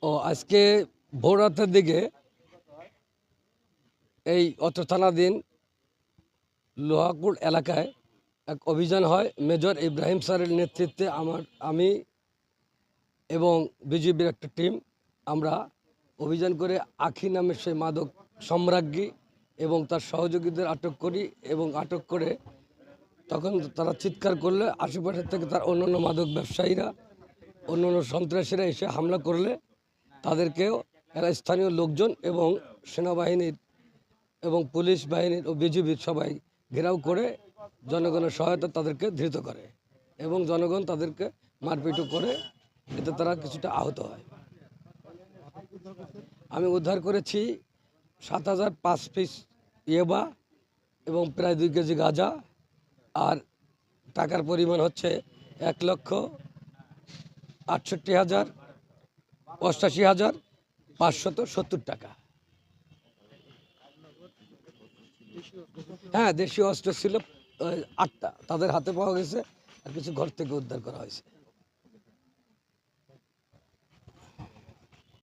ও আজকে ভোর রাতের দিকে এই অত্র থানাধীন লোহাকুল এলাকায় এক অভিযান হয় মেজর ইব্রাহিম স্যারের নেতৃত্বে আমি এবং বিজিবির একটা টিম আমরা অভিযান করে আখি নামের সেই মাদক সম্রাজ্ঞী এবং তার সহযোগীদের আটক করি এবং আটক করে তখন তারা চিৎকার করলে আশেপাশের থেকে তার অন্যান্য মাদক ব্যবসায়ীরা অন্যান্য সন্ত্রাসীরা এসে হামলা করলে তাদেরকেও এরা স্থানীয় লোকজন এবং সেনাবাহিনীর এবং পুলিশ বাহিনীর ও বিজিবির সবাই ঘেরাও করে জনগণের সহায়তা তাদেরকে ধৃত করে এবং জনগণ তাদেরকে মারপিটও করে, এতে তারা কিছুটা আহত হয়। আমি উদ্ধার করেছি 7,005 পিস ইয়েবা এবং প্রায় 2 কেজি গাঁজা, আর টাকার পরিমাণ হচ্ছে 1,68,85,570 টাকা। হ্যাঁ, দেশীয় অস্ত্র ছিল 8টা, তাদের হাতে পাওয়া গেছে আর কিছু ঘর থেকে উদ্ধার করা হয়েছে।